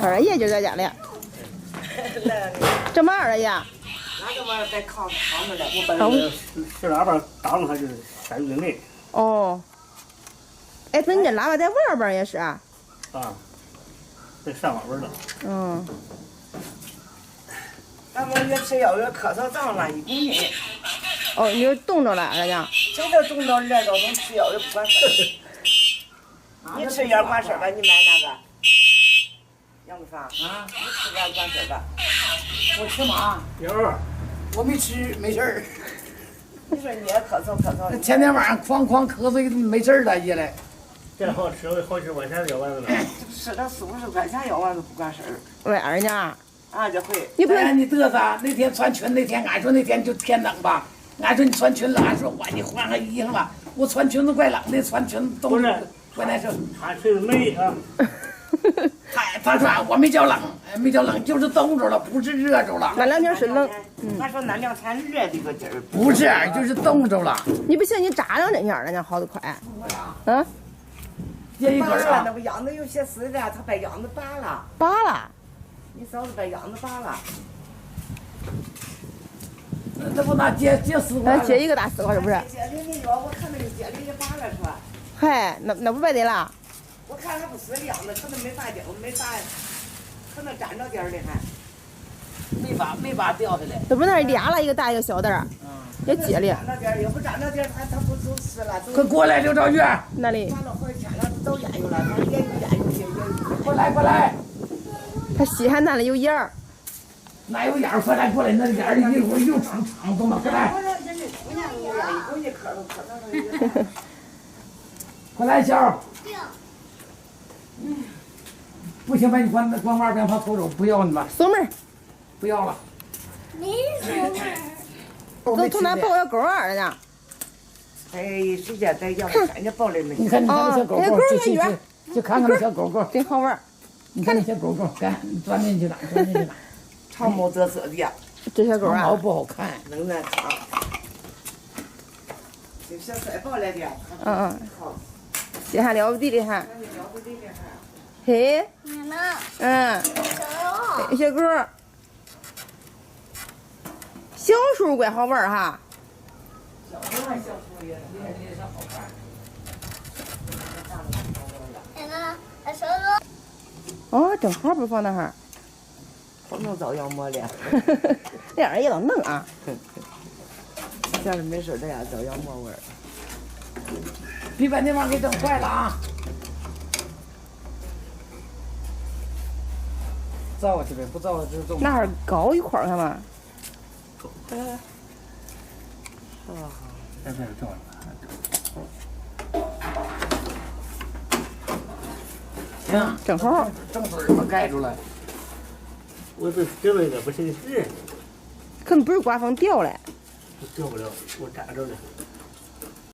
二爷就在家里。这么二爷？那个嘛在炕上着嘞。我把那个小喇叭当了，它就是3.0的。哦。哎，那你这喇叭在外边也是啊？啊，在上外边了。嗯。咱们越吃药越咳嗽胀了，一股劲。哦，你就冻着了，人家。这都冻到热到都吃药也不管事儿。你吃药管事儿吧？你买那个杨木芳啊？你吃药管事儿吧？我吃嘛？有。我没吃，没事儿。你说你也咳嗽咳嗽。天天晚上哐哐咳嗽，没事儿了，爷嘞。这好吃，好几块钱药丸子了。吃了40-50块钱药丸子不管事儿。喂，二娘。啊，这回。你不是你嘚瑟？那天穿裙，那天俺说那天就天冷吧。俺说你穿裙了，俺说你换个衣裳吧。我穿裙子怪冷的，穿裙子冻着怪难受。他裙子美啊。他说我没叫冷，没叫冷，就是冻着了，不是热着了。那2天是冷。他说那2天热这个劲儿。不是，就是冻着了。你不行，你扎2天，人家好得快。嗯。这一根啊，那不秧子有些死的，他把秧子拔了。拔了。你嫂子把秧子拔了。那不拿接4块？接一个大4块是不是？接的你要我看那个接的也拔了是吧？嗨，那不白得了？我看还不死的样子，可能没拔掉，没拔，可能粘着点儿的还。没拔掉下来。这不那俩了，一个大一个小的，也接了。粘着点儿，要不粘着点儿，他不走死了。快过来，刘兆玉。哪里？完了好几天了，都研究了，他研究。过来，过来。他稀罕那里有眼儿。哪有眼儿？快来，过来，那眼儿一会儿又长动了，快来。快来，小。不行，把你关外边怕偷走，不要你们。锁门。不要了。没锁门。都从那抱小狗啊，人家。哎，谁家在养人家抱来没？你看那小狗狗，就看看那小狗狗，真好玩。你看那小狗狗，赶钻进去了，钻进去了。长毛得色的呀，这小狗啊，毛不好看，能耐长。这小帅抱来的。好。这还了不得的还。了不得的还。嘿。妈妈。小狗。小鼠怪好玩哈。小鼠还小鼠也好看。哦，正好不放那哈。好能造羊膜了。这二爷倒能啊。闲着没事这样造羊膜味儿。别把那玩意给整坏了啊！造去呗，不造就走。那儿高一块看嘛。在这照了。行，正好。正水儿盖住了。我这掉了一个不行使。可能不是刮风掉了。掉不了，我扎着了。